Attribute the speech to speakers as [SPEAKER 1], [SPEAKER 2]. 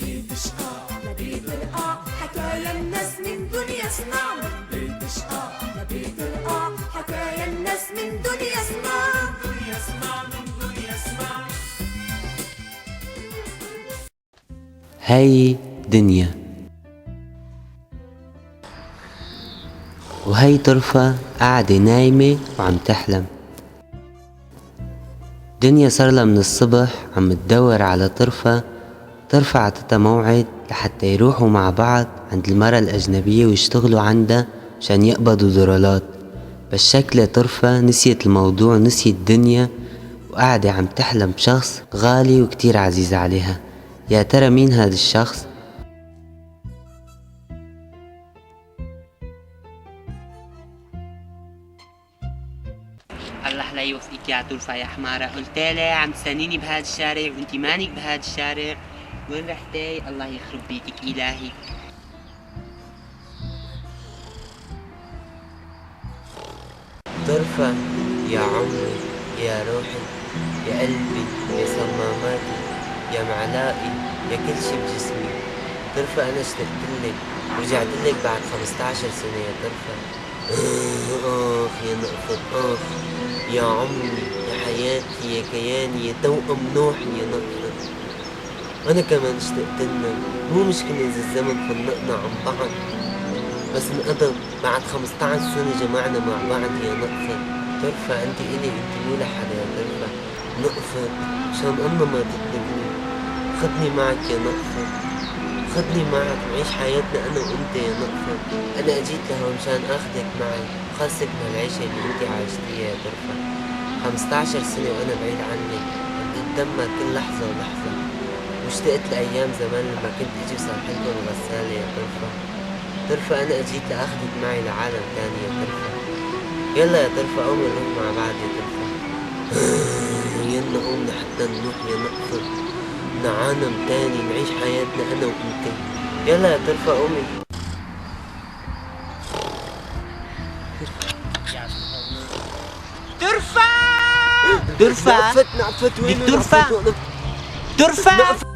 [SPEAKER 1] بيت شقاق لبيت القاع حكايا الناس من دنيا اسمع. من بيت شقاق لبيت القاع حكايا الناس من دنيا اسمع. دنيا اسمع من دنيا اسمع.
[SPEAKER 2] هاي دنيا، وهي طرفة قاعدة نايمة وعم تحلم. دنيا صارلها من الصبح عم تدور على طرفة. طرفة عطتها موعد لحتى يروحوا مع بعض عند المرأة الأجنبية ويشتغلوا عندها مشان يقبضوا دولارات. بس شكلها طرفة نسيت الموضوع، نسيت دنيا، وقاعدة عم تحلم بشخص غالي وكتير عزيز عليها. يا ترى مين هذا الشخص؟
[SPEAKER 3] الله لا يوفقك يا طرفة يا حمارة، قلتلي عم تستنيني بهذا الشارع وانتي مانك بهذا الشارع. وين رحتي؟ الله يخرب بيتك إلهي.
[SPEAKER 2] طرفة يا عمري، يا روحي، يا قلبي، يا صماماتي، يا معلائي، يا كل شي بجسمي. طرفة أنا اشتقتلك ورجعتلك بعد 15 سنة يا طرفة. آخ يا نقفة، آخ يا عمري، يا حياتي، يا كياني، يا توأم نوحي يا نقفة. أنا كمان اشتقتلنا، مو مشكلة إذا الزمن فرقنا عن بعض، بس انقدر بعد 15 سنة جمعنا مع بعض يا نقفة. طرفة انت إلي، انت مو لحدا يا طرفة. نقفة مشان الله ما تتركني، خدني معك يا نقفة، خدني معك نعيش حياتنا أنا وأنت يا نقفة. أنا أجيت لهون مشان آخدك معي وخلصك من العيشة اللي أنت عايشتيها يا طرفة. 15 سنة وأنا بعيد عنك، عم بتدمر كل لحظة ولحظة، واشتقت لأيام زمان لما كنت أجي وصلحلكن الغسالة يا طرفة. طرفة أنا أجيت لأخدك معي لعالم تاني يا طرفة. يلا يا طرفة قومي نروح مع بعض يا طرفة. يلا قوم لحتى نروح يا نقفة لعالم تاني نعيش حياتنا أنا وأنت. يلا يا طرفة قومي.
[SPEAKER 3] طرفة! طرفة!
[SPEAKER 2] نقفت وين؟
[SPEAKER 3] طرفة! طرفة!